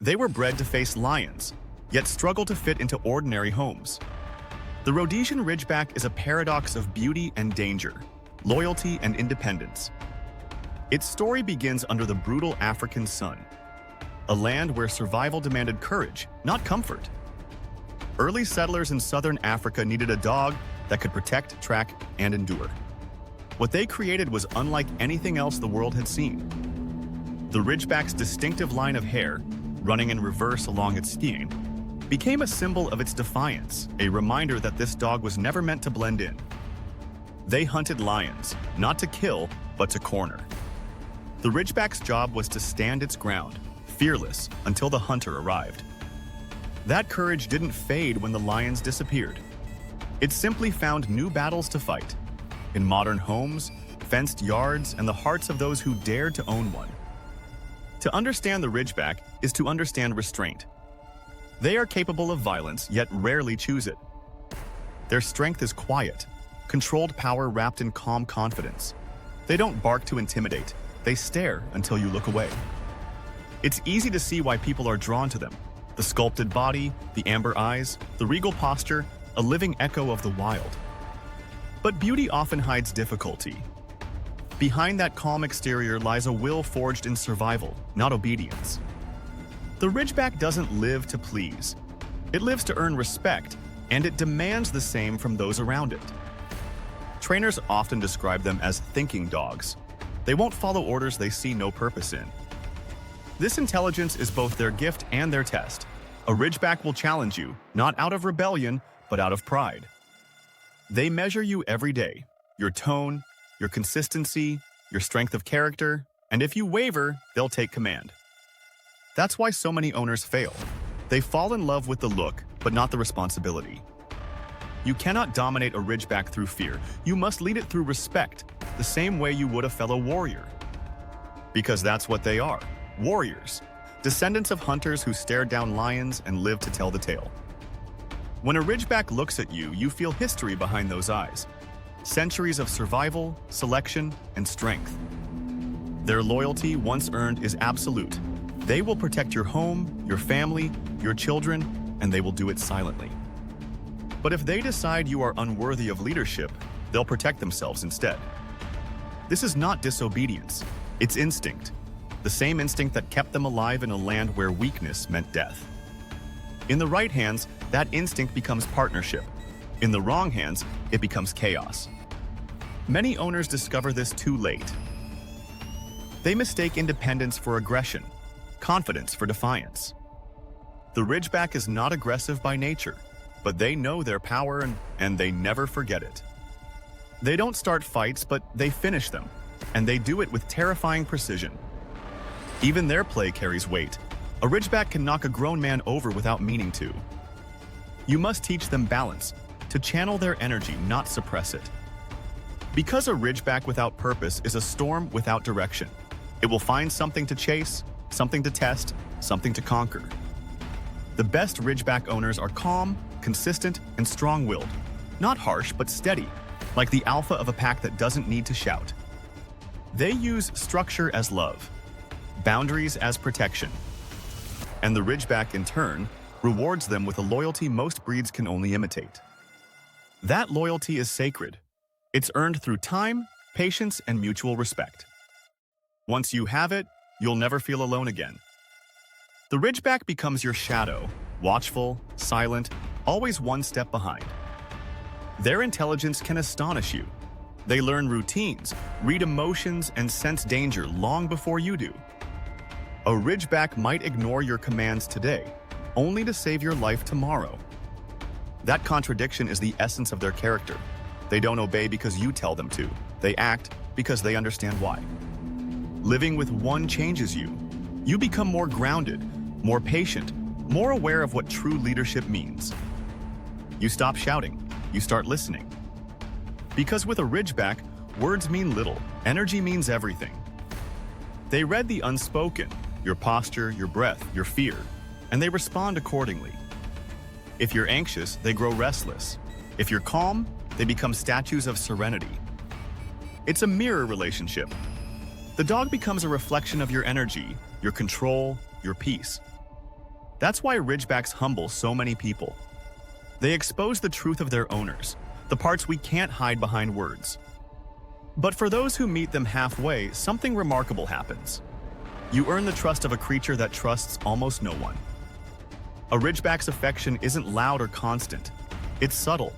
They were bred to face lions, yet struggle to fit into ordinary homes. The Rhodesian Ridgeback is a paradox of beauty and danger, loyalty and independence. Its story begins under the brutal African sun, a land where survival demanded courage, not comfort. Early settlers in southern Africa needed a dog that could protect, track, and endure. What they created was unlike anything else the world had seen. The Ridgeback's distinctive line of hair, running in reverse along its skin, became a symbol of its defiance, a reminder that this dog was never meant to blend in. They hunted lions, not to kill, but to corner. The Ridgeback's job was to stand its ground, fearless, until the hunter arrived. That courage didn't fade when the lions disappeared. It simply found new battles to fight, in modern homes, fenced yards, and the hearts of those who dared to own one. To understand the Ridgeback is to understand restraint. They are capable of violence, yet rarely choose it. Their strength is quiet, controlled power wrapped in calm confidence. They don't bark to intimidate, they stare until you look away. It's easy to see why people are drawn to them. The sculpted body, the amber eyes, the regal posture, a living echo of the wild. But beauty often hides difficulty. Behind that calm exterior lies a will forged in survival, not obedience. The Ridgeback doesn't live to please. It lives to earn respect, and it demands the same from those around it. Trainers often describe them as thinking dogs. They won't follow orders they see no purpose in. This intelligence is both their gift and their test. A Ridgeback will challenge you, not out of rebellion, but out of pride. They measure you every day, your tone, your consistency, your strength of character, and if you waver, they'll take command. That's why so many owners fail. They fall in love with the look, but not the responsibility. You cannot dominate a Ridgeback through fear. You must lead it through respect, the same way you would a fellow warrior. Because that's what they are, warriors, descendants of hunters who stared down lions and lived to tell the tale. When a Ridgeback looks at you, you feel history behind those eyes. Centuries of survival, selection, and strength. Their loyalty, once earned, is absolute. They will protect your home, your family, your children, and they will do it silently. But if they decide you are unworthy of leadership, they'll protect themselves instead. This is not disobedience, it's instinct. The same instinct that kept them alive in a land where weakness meant death. In the right hands, that instinct becomes partnership. In the wrong hands, it becomes chaos. Many owners discover this too late. They mistake independence for aggression, confidence for defiance. The Ridgeback is not aggressive by nature, but they know their power and they never forget it. They don't start fights, but they finish them, and they do it with terrifying precision. Even their play carries weight. A Ridgeback can knock a grown man over without meaning to. You must teach them balance, to channel their energy, not suppress it. Because a Ridgeback without purpose is a storm without direction. It will find something to chase, something to test, something to conquer. The best Ridgeback owners are calm, consistent, and strong-willed. Not harsh, but steady, like the alpha of a pack that doesn't need to shout. They use structure as love, boundaries as protection. And the Ridgeback, in turn, rewards them with a loyalty most breeds can only imitate. That loyalty is sacred. It's earned through time, patience, and mutual respect. Once you have it, you'll never feel alone again. The Ridgeback becomes your shadow, watchful, silent, always one step behind. Their intelligence can astonish you. They learn routines, read emotions, and sense danger long before you do. A Ridgeback might ignore your commands today, only to save your life tomorrow. That contradiction is the essence of their character. They don't obey because you tell them to. They act because they understand why. Living with one changes you. You become more grounded, more patient, more aware of what true leadership means. You stop shouting. You start listening. Because with a Ridgeback, words mean little. Energy means everything. They read the unspoken, your posture, your breath, your fear, and they respond accordingly. If you're anxious, they grow restless. If you're calm, they become statues of serenity. It's a mirror relationship. The dog becomes a reflection of your energy, your control, your peace. That's why Ridgebacks humble so many people. They expose the truth of their owners, the parts we can't hide behind words. But for those who meet them halfway, something remarkable happens. You earn the trust of a creature that trusts almost no one. A Ridgeback's affection isn't loud or constant. It's subtle.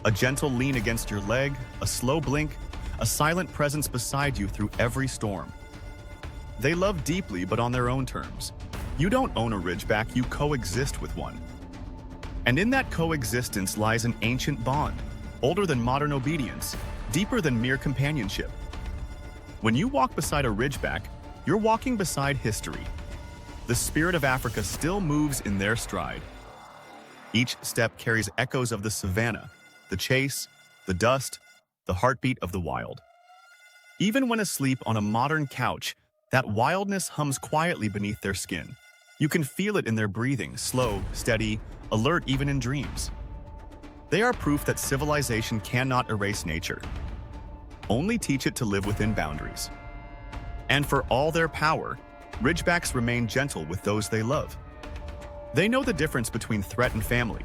A gentle lean against your leg, a slow blink, a silent presence beside you through every storm. They love deeply, but on their own terms. You don't own a Ridgeback, you coexist with one. And in that coexistence lies an ancient bond, older than modern obedience, deeper than mere companionship. When you walk beside a Ridgeback, you're walking beside history. The spirit of Africa still moves in their stride. Each step carries echoes of the savanna, the chase, the dust, the heartbeat of the wild. Even when asleep on a modern couch, that wildness hums quietly beneath their skin. You can feel it in their breathing, slow, steady, alert even in dreams. They are proof that civilization cannot erase nature. Only teach it to live within boundaries. And for all their power, Ridgebacks remain gentle with those they love. They know the difference between threat and family.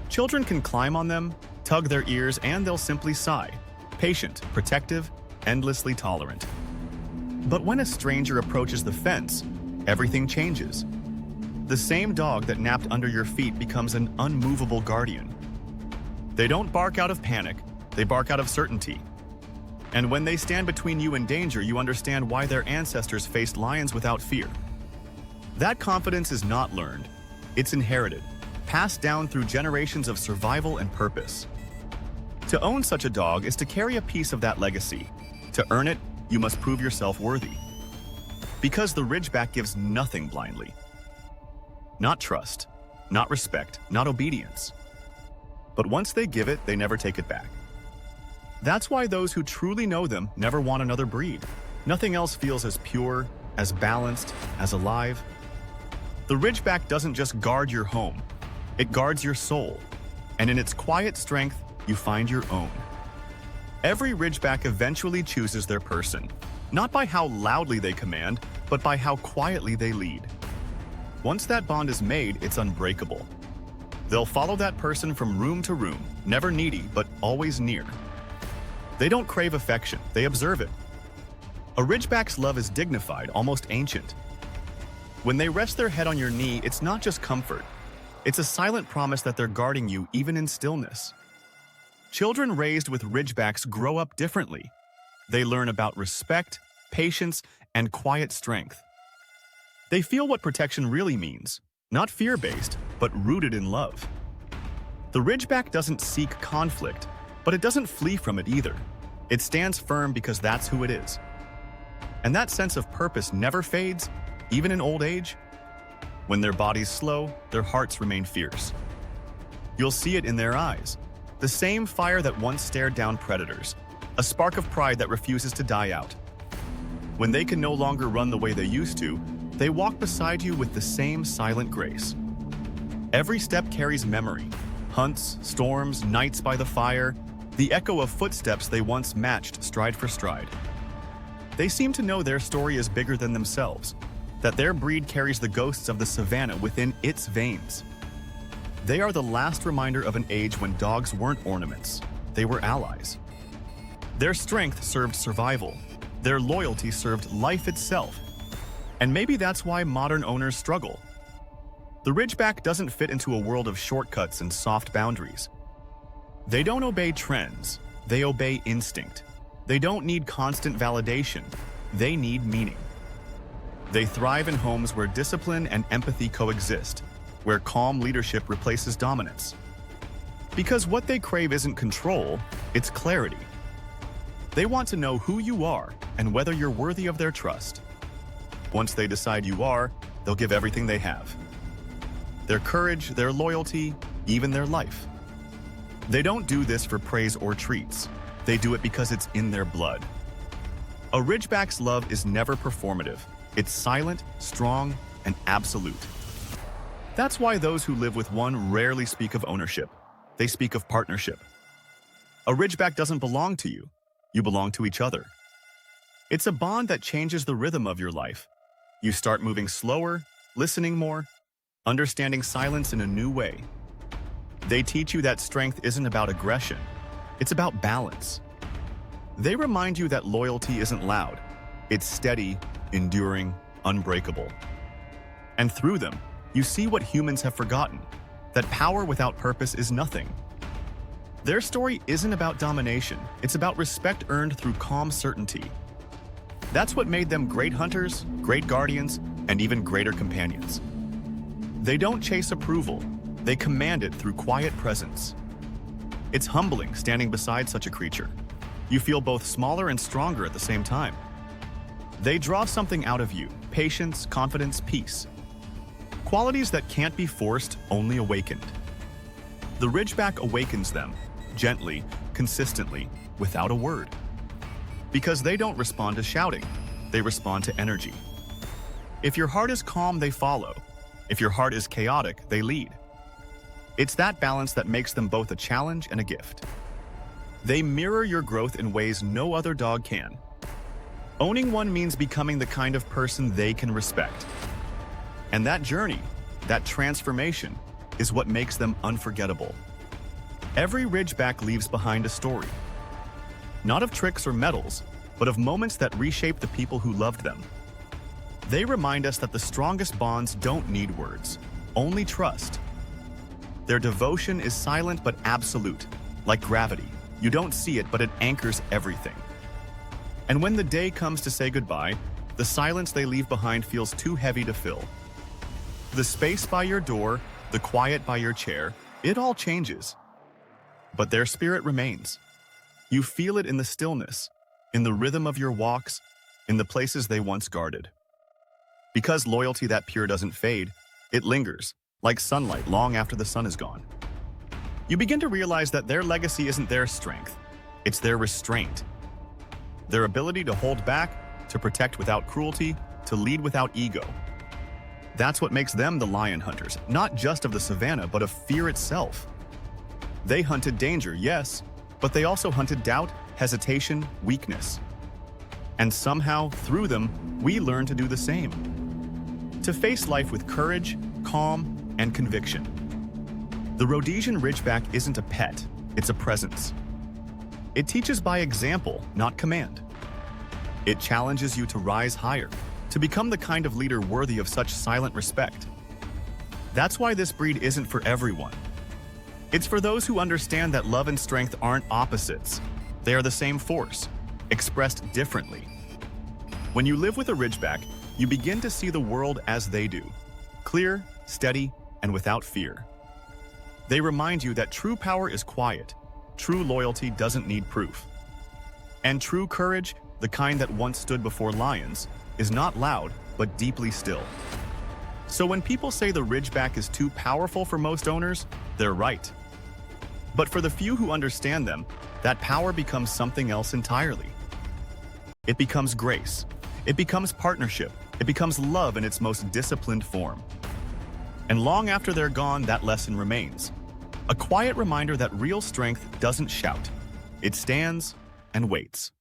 Children can climb on them, tug their ears, and they'll simply sigh, patient, protective, endlessly tolerant. But when a stranger approaches the fence, everything changes. The same dog that napped under your feet becomes an unmovable guardian. They don't bark out of panic, they bark out of certainty. And when they stand between you and danger, you understand why their ancestors faced lions without fear. That confidence is not learned. It's inherited, passed down through generations of survival and purpose. To own such a dog is to carry a piece of that legacy. To earn it, you must prove yourself worthy. Because the Ridgeback gives nothing blindly. Not trust, not respect, not obedience. But once they give it, they never take it back. That's why those who truly know them never want another breed. Nothing else feels as pure, as balanced, as alive. The Ridgeback doesn't just guard your home, it guards your soul. And in its quiet strength, you find your own. Every Ridgeback eventually chooses their person, not by how loudly they command, but by how quietly they lead. Once that bond is made, it's unbreakable. They'll follow that person from room to room, never needy, but always near. They don't crave affection, they observe it. A Ridgeback's love is dignified, almost ancient. When they rest their head on your knee, it's not just comfort. It's a silent promise that they're guarding you even in stillness. Children raised with Ridgebacks grow up differently. They learn about respect, patience, and quiet strength. They feel what protection really means, not fear-based, but rooted in love. The Ridgeback doesn't seek conflict, but it doesn't flee from it either. It stands firm because that's who it is. And that sense of purpose never fades, even in old age. When their bodies slow, their hearts remain fierce. You'll see it in their eyes, the same fire that once stared down predators, a spark of pride that refuses to die out. When they can no longer run the way they used to, they walk beside you with the same silent grace. Every step carries memory, hunts, storms, nights by the fire, the echo of footsteps they once matched stride for stride. They seem to know their story is bigger than themselves, that their breed carries the ghosts of the savanna within its veins. They are the last reminder of an age when dogs weren't ornaments, they were allies. Their strength served survival, their loyalty served life itself. And maybe that's why modern owners struggle. The Ridgeback doesn't fit into a world of shortcuts and soft boundaries. They don't obey trends, they obey instinct. They don't need constant validation, they need meaning. They thrive in homes where discipline and empathy coexist, where calm leadership replaces dominance. Because what they crave isn't control, it's clarity. They want to know who you are and whether you're worthy of their trust. Once they decide you are, they'll give everything they have. Their courage, their loyalty, even their life. They don't do this for praise or treats. They do it because it's in their blood. A Ridgeback's love is never performative. It's silent, strong, and absolute. That's why those who live with one rarely speak of ownership. They speak of partnership. A Ridgeback doesn't belong to you. You belong to each other. It's a bond that changes the rhythm of your life. You start moving slower, listening more, understanding silence in a new way. They teach you that strength isn't about aggression, it's about balance. They remind you that loyalty isn't loud, it's steady, enduring, unbreakable. And through them, you see what humans have forgotten, that power without purpose is nothing. Their story isn't about domination, it's about respect earned through calm certainty. That's what made them great hunters, great guardians, and even greater companions. They don't chase approval, they command it through quiet presence. It's humbling standing beside such a creature. You feel both smaller and stronger at the same time. They draw something out of you, patience, confidence, peace. Qualities that can't be forced, only awakened. The Ridgeback awakens them, gently, consistently, without a word. Because they don't respond to shouting, they respond to energy. If your heart is calm, they follow. If your heart is chaotic, they lead. It's that balance that makes them both a challenge and a gift. They mirror your growth in ways no other dog can. Owning one means becoming the kind of person they can respect. And that journey, that transformation, is what makes them unforgettable. Every Ridgeback leaves behind a story. Not of tricks or medals, but of moments that reshape the people who loved them. They remind us that the strongest bonds don't need words, only trust. Their devotion is silent but absolute, like gravity. You don't see it, but it anchors everything. And when the day comes to say goodbye, the silence they leave behind feels too heavy to fill. The space by your door, the quiet by your chair, it all changes. But their spirit remains. You feel it in the stillness, in the rhythm of your walks, in the places they once guarded. Because loyalty that pure doesn't fade, it lingers, like sunlight long after the sun is gone. You begin to realize that their legacy isn't their strength, it's their restraint. Their ability to hold back, to protect without cruelty, to lead without ego. That's what makes them the lion hunters, not just of the savannah, but of fear itself. They hunted danger, yes, but they also hunted doubt, hesitation, weakness. And somehow, through them, we learn to do the same. To face life with courage, calm, and conviction. The Rhodesian Ridgeback isn't a pet, it's a presence. It teaches by example, not command. It challenges you to rise higher, to become the kind of leader worthy of such silent respect. That's why this breed isn't for everyone. It's for those who understand that love and strength aren't opposites. They are the same force, expressed differently. When you live with a Ridgeback, you begin to see the world as they do, clear, steady, and without fear. They remind you that true power is quiet, true loyalty doesn't need proof. And true courage, the kind that once stood before lions, is not loud, but deeply still. So when people say the Ridgeback is too powerful for most owners, they're right. But for the few who understand them, that power becomes something else entirely. It becomes grace. It becomes partnership. It becomes love in its most disciplined form. And long after they're gone, that lesson remains. A quiet reminder that real strength doesn't shout. It stands and waits.